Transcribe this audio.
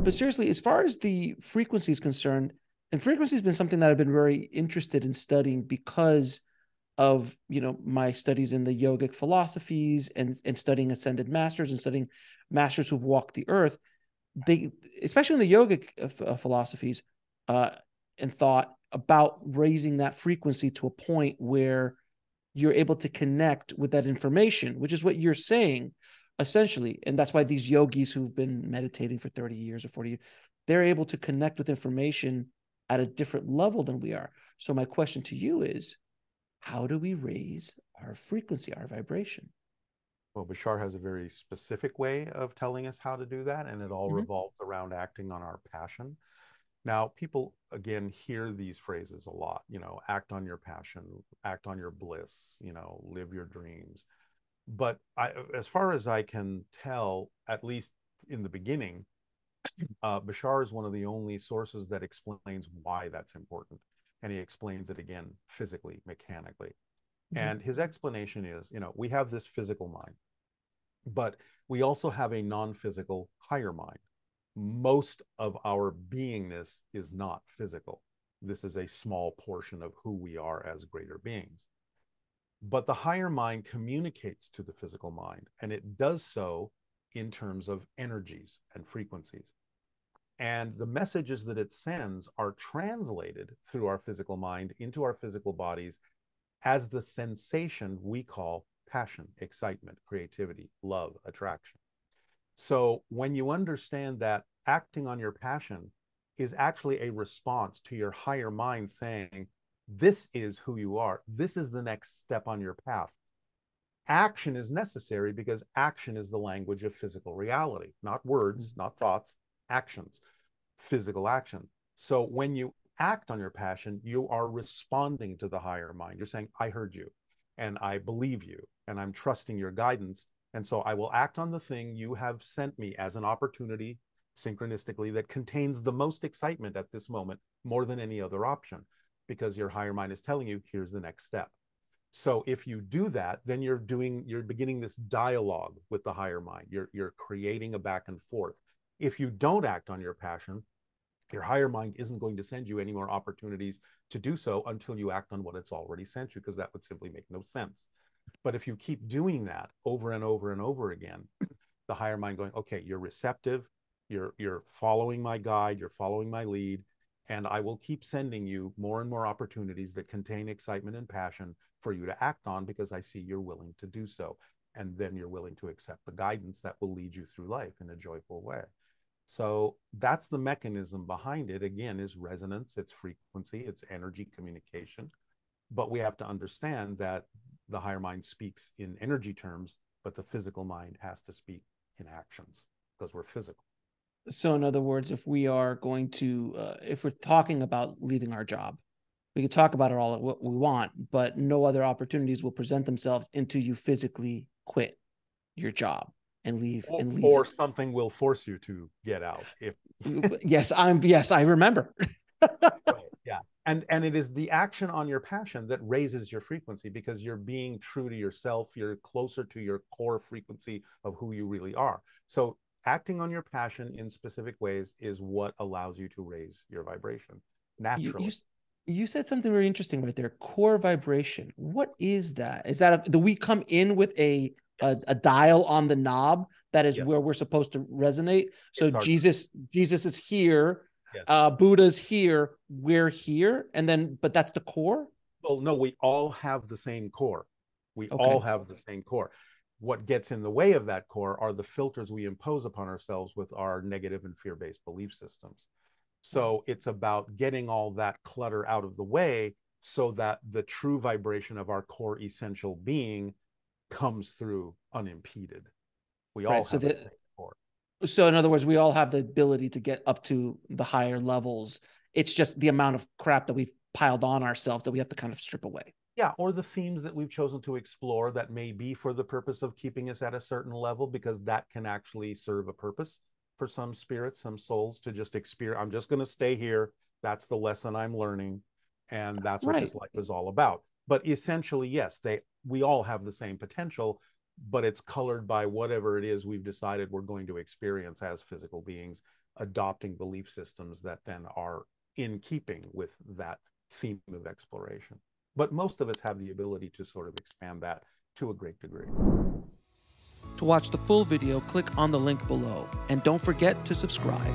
But seriously, as far as the frequency is concerned, and frequency has been something that I've been very interested in studying because of my studies in the yogic philosophies and studying ascended masters and studying masters who've walked the earth. They, especially in the yogic philosophies uh, and thought about raising that frequency to a point where you're able to connect with that information, which is what you're saying essentially. And that's why these yogis who've been meditating for 30 years or 40 years, they're able to connect with information at a different level than we are. So my question to you is, how do we raise our frequency, our vibration? Well, Bashar has a very specific way of telling us how to do that, and it all Mm-hmm. revolves around acting on our passion. Now, people again hear these phrases a lot, act on your passion, act on your bliss, live your dreams. But as far as I can tell, at least in the beginning, Bashar is one of the only sources that explains why that's important. And he explains it again physically, mechanically. Mm-hmm. And his explanation is, we have this physical mind, but we also have a non-physical higher mind. Most of our beingness is not physical. This is a small portion of who we are as greater beings. But the higher mind communicates to the physical mind, and it does so in terms of energies and frequencies. And the messages that it sends are translated through our physical mind into our physical bodies as the sensation we call passion, excitement, creativity, love, attraction. So when you understand that acting on your passion is actually a response to your higher mind saying, this is who you are, this is the next step on your path. Action is necessary because action is the language of physical reality, not words, not thoughts, actions, physical action. So when you act on your passion, you are responding to the higher mind. You're saying, I heard you and I believe you and I'm trusting your guidance. And so I will act on the thing you have sent me as an opportunity synchronistically that contains the most excitement at this moment, more than any other option, because your higher mind is telling you, here's the next step. So if you do that, then you're beginning this dialogue with the higher mind. You're creating a back and forth. If you don't act on your passion, your higher mind isn't going to send you any more opportunities to do so until you act on what it's already sent you, because that would simply make no sense. But if you keep doing that over and over and over again, the higher mind going, okay, you're receptive, you're following my guide, you're following my lead, and I will keep sending you more and more opportunities that contain excitement and passion for you to act on, because I see you're willing to do so. And then you're willing to accept the guidance that will lead you through life in a joyful way. So that's the mechanism behind it. Again, is resonance, it's frequency, it's energy communication. But we have to understand that the higher mind speaks in energy terms, but the physical mind has to speak in actions because we're physical. So in other words, if we are going to, if we're talking about leaving our job, we could talk about it all what we want, but no other opportunities will present themselves until you physically quit your job and leave Or it. something will force you to get out. If Yes, I remember. yeah. And it is the action on your passion that raises your frequency, because you're being true to yourself. You're closer to your core frequency of who you really are. So acting on your passion in specific ways is what allows you to raise your vibration you, naturally. you you said something very interesting right there. Core vibration. What is that? Is that do we come in with Yes. a dial on the knob that is Yes. where we're supposed to resonate? So It's our Jesus is here, yes. Buddha's here, we're here, and then but that's the core. Well, no, we all have the same core. We all Okay, have the same core. What gets in the way of that core are the filters we impose upon ourselves with our negative and fear-based belief systems. So it's about getting all that clutter out of the way so that the true vibration of our core essential being comes through unimpeded. We all right. So have the same core. so in other words, we all have the ability to get up to the higher levels. It's just the amount of crap that we've piled on ourselves that we have to kind of strip away. Yeah, or the themes that we've chosen to explore that may be for the purpose of keeping us at a certain level, because that can actually serve a purpose for some spirits, some souls, to just experience. I'm just going to stay here. That's the lesson I'm learning. And that's what Right. this life is all about. But essentially, yes, we all have the same potential, but it's colored by whatever it is we've decided we're going to experience as physical beings, adopting belief systems that then are in keeping with that theme of exploration. But most of us have the ability to sort of expand that to a great degree. To watch the full video, click on the link below, and don't forget to subscribe.